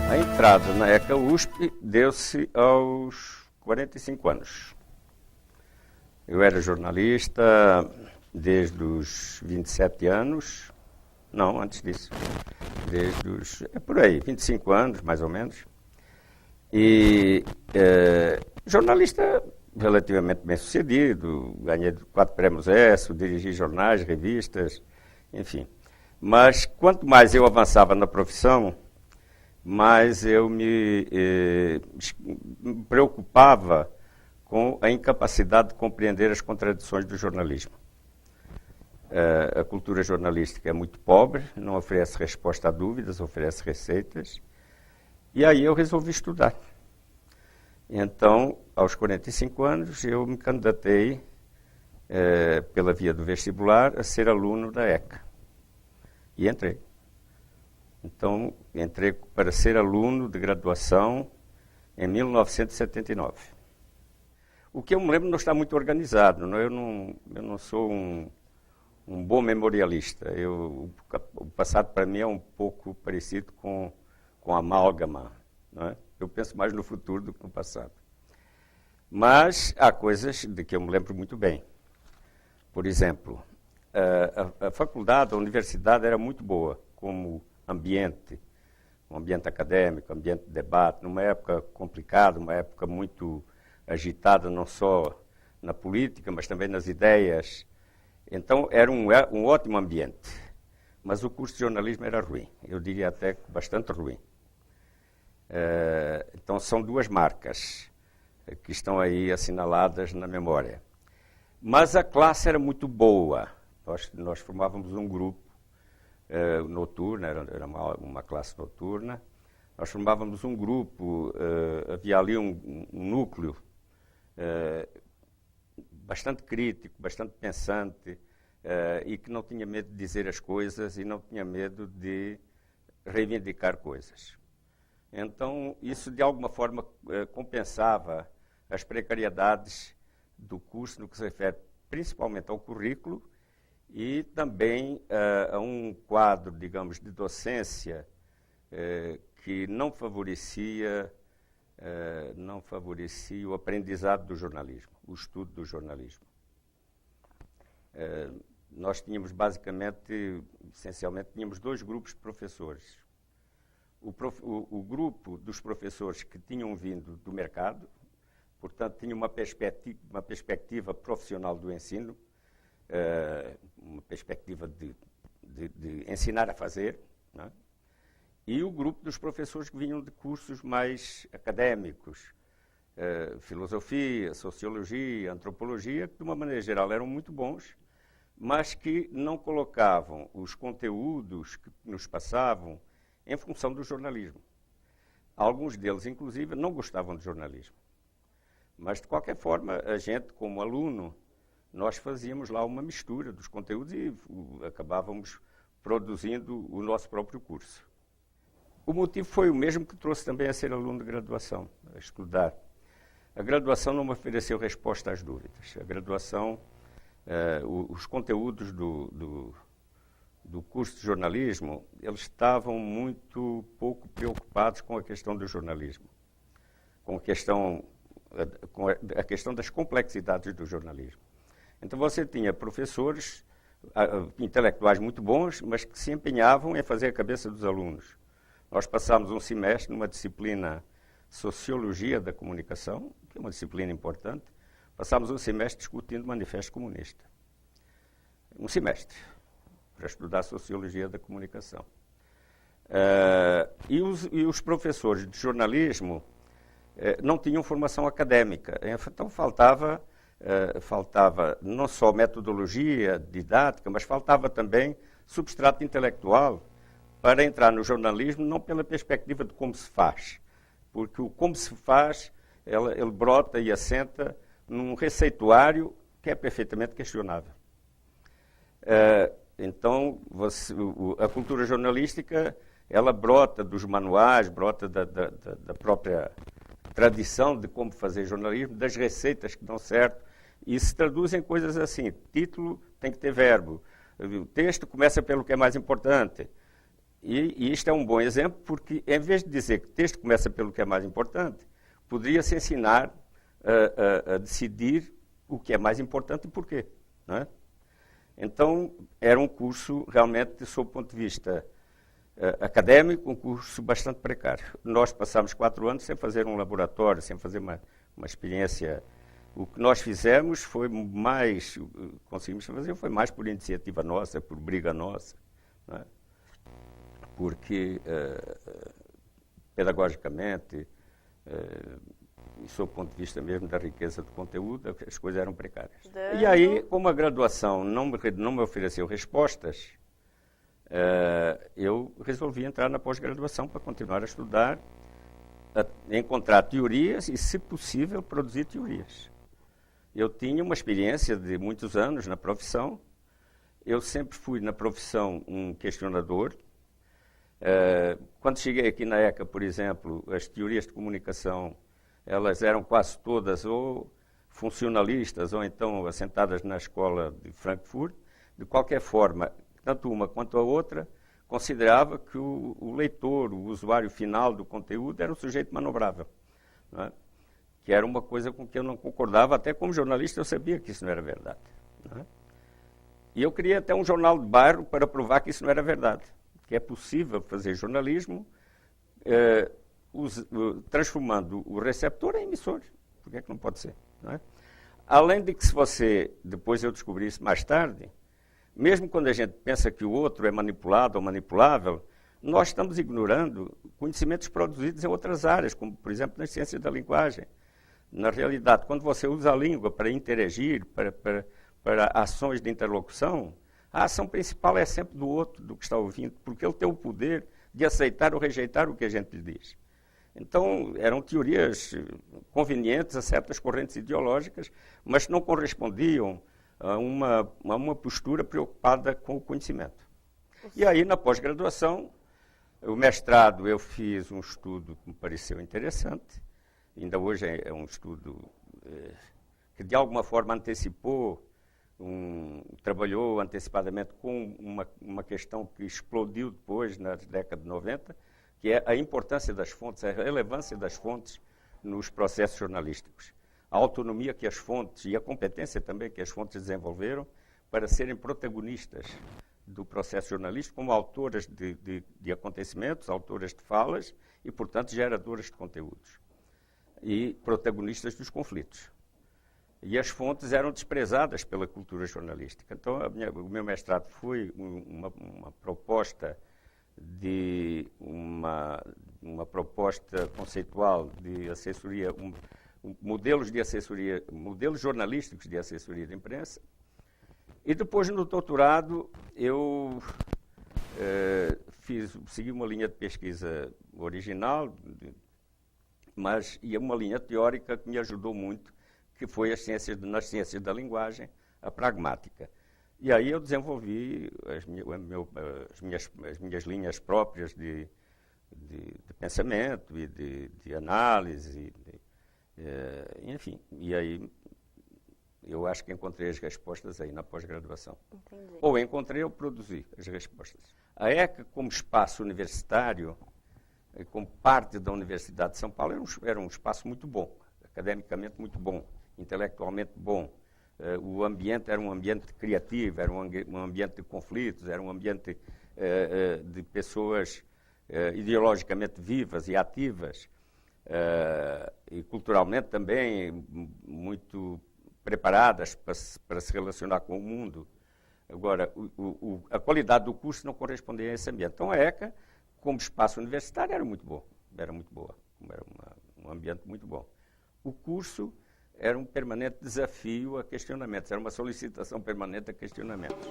A entrada na ECA USP deu-se aos 45 anos. Eu era jornalista desde os 27 anos, não, antes disso, desde os, por aí, 25 anos, mais ou menos. E jornalista relativamente bem sucedido, ganhei 4 prémios ESSO, dirigi jornais, revistas, enfim. Mas quanto mais eu avançava na profissão, mas eu me preocupava com a incapacidade de compreender as contradições do jornalismo. A cultura jornalística é muito pobre, não oferece resposta a dúvidas, oferece receitas. E aí eu resolvi estudar. Então, aos 45 anos, eu me candidatei, pela via do vestibular, a ser aluno da ECA. E entrei. Então, entrei para ser aluno de graduação em 1979. O que eu me lembro não está muito organizado, não? Eu não sou um bom memorialista. O passado, para mim, é um pouco parecido com a amálgama, não é? Eu penso mais no futuro do que no passado. Mas há coisas de que eu me lembro muito bem. Por exemplo, a faculdade, a universidade era muito boa como ambiente, um ambiente acadêmico, ambiente de debate, numa época complicada, uma época muito agitada, não só na política, mas também nas ideias. Então, era um ótimo ambiente. Mas o curso de jornalismo era ruim, eu diria até bastante ruim. Então, são 2 marcas que estão aí assinaladas na memória. Mas a classe era muito boa. Nós formávamos um grupo noturna, era uma classe noturna. Nós formávamos um grupo, havia ali um núcleo bastante crítico, bastante pensante, e que não tinha medo de dizer as coisas e não tinha medo de reivindicar coisas. Então, isso de alguma forma compensava as precariedades do curso no que se refere principalmente ao currículo e também a um quadro, digamos, de docência que não favorecia o aprendizado do jornalismo, o estudo do jornalismo. Nós tínhamos essencialmente, tínhamos 2 grupos de professores. O grupo dos professores que tinham vindo do mercado, portanto, tinham uma perspectiva profissional do ensino, uma perspectiva de ensinar a fazer, não é? E o grupo dos professores que vinham de cursos mais académicos, filosofia, sociologia, antropologia, que de uma maneira geral eram muito bons, mas que não colocavam os conteúdos que nos passavam em função do jornalismo. Alguns deles, inclusive, não gostavam de jornalismo. Mas, de qualquer forma, a gente, como aluno, nós fazíamos lá uma mistura dos conteúdos e acabávamos produzindo o nosso próprio curso. O motivo foi o mesmo que trouxe também a ser aluno de graduação, a estudar. A graduação não me ofereceu resposta às dúvidas. A graduação, os conteúdos do curso de jornalismo, eles estavam muito pouco preocupados com a questão do jornalismo, com a questão das complexidades do jornalismo. Então você tinha professores intelectuais muito bons, mas que se empenhavam em fazer a cabeça dos alunos. Nós passámos um semestre numa disciplina Sociologia da Comunicação, que é uma disciplina importante. Passámos um semestre discutindo o Manifesto Comunista. Um semestre para estudar Sociologia da Comunicação. E os professores de jornalismo não tinham formação académica. Então faltava não só metodologia didática, mas faltava também substrato intelectual para entrar no jornalismo, não pela perspectiva de como se faz, porque o como se faz, ele brota e assenta num receituário que é perfeitamente questionável. Então, a cultura jornalística, ela brota dos manuais, brota da própria tradição de como fazer jornalismo, das receitas que dão certo, e se traduz em coisas assim: título tem que ter verbo, o texto começa pelo que é mais importante. E isto é um bom exemplo, porque em vez de dizer que o texto começa pelo que é mais importante, poderia-se ensinar a decidir o que é mais importante e porquê. Não é? Então, era um curso realmente, sob o ponto de vista académico, um curso bastante precário. Nós passámos 4 anos sem fazer um laboratório, sem fazer uma experiência. O que nós fizemos foi mais, conseguimos fazer, foi mais por iniciativa nossa, por briga nossa, não é? Porque, pedagogicamente, e sob o ponto de vista mesmo da riqueza do conteúdo, as coisas eram precárias. E aí, como a graduação não me ofereceu respostas, eu resolvi entrar na pós-graduação para continuar a estudar, encontrar teorias e, se possível, produzir teorias. Eu tinha uma experiência de muitos anos na profissão. Eu sempre fui, na profissão, um questionador. Quando cheguei aqui na ECA, por exemplo, as teorias de comunicação, elas eram quase todas ou funcionalistas ou então assentadas na escola de Frankfurt. De qualquer forma, tanto uma quanto a outra considerava que o leitor, o usuário final do conteúdo, era um sujeito manobrável, não é? Que era uma coisa com que eu não concordava. Até como jornalista eu sabia que isso não era verdade, não é? E eu queria até um jornal de bairro para provar que isso não era verdade, que é possível fazer jornalismo transformando o receptor em emissor. Por que é que não pode ser? Não é? Além de que, se você, depois eu descobri isso mais tarde, mesmo quando a gente pensa que o outro é manipulado ou manipulável, nós estamos ignorando conhecimentos produzidos em outras áreas, como, por exemplo, nas ciências da linguagem. Na realidade, quando você usa a língua para interagir, para ações de interlocução, a ação principal é sempre do outro, do que está ouvindo, porque ele tem o poder de aceitar ou rejeitar o que a gente lhe diz. Então, eram teorias convenientes a certas correntes ideológicas, mas não correspondiam a uma postura preocupada com o conhecimento. E aí, na pós-graduação, o mestrado, eu fiz um estudo que me pareceu interessante. Ainda hoje é um estudo que, de alguma forma, antecipou, trabalhou antecipadamente com uma questão que explodiu depois, na década de 90, que é a importância das fontes, a relevância das fontes nos processos jornalísticos. A autonomia que as fontes e a competência também que as fontes desenvolveram para serem protagonistas do processo jornalístico, como autoras de acontecimentos, autoras de falas e, portanto, geradoras de conteúdos. E protagonistas dos conflitos. E as fontes eram desprezadas pela cultura jornalística. Então, o meu mestrado foi uma proposta uma proposta conceitual de assessoria, modelos de assessoria, modelos jornalísticos de assessoria de imprensa. E depois, no doutorado, eu segui uma linha de pesquisa original, mas e uma linha teórica que me ajudou muito, que foi nas ciências da linguagem, a pragmática. E aí eu desenvolvi as minhas linhas próprias de pensamento e de análise, enfim. E aí eu acho que encontrei as respostas aí na pós-graduação. Entendi. Ou encontrei ou produzi as respostas. A ECA, como espaço universitário, como parte da Universidade de São Paulo, era um espaço muito bom, academicamente muito bom, intelectualmente bom. O ambiente era um ambiente criativo, era um ambiente de conflitos, era um ambiente de pessoas ideologicamente vivas e ativas, e culturalmente também muito preparadas para se relacionar com o mundo. Agora, a qualidade do curso não correspondia a esse ambiente. Então, a ECA, como espaço universitário, era muito boa, era um ambiente muito bom. O curso era um permanente desafio a questionamentos, era uma solicitação permanente a questionamentos.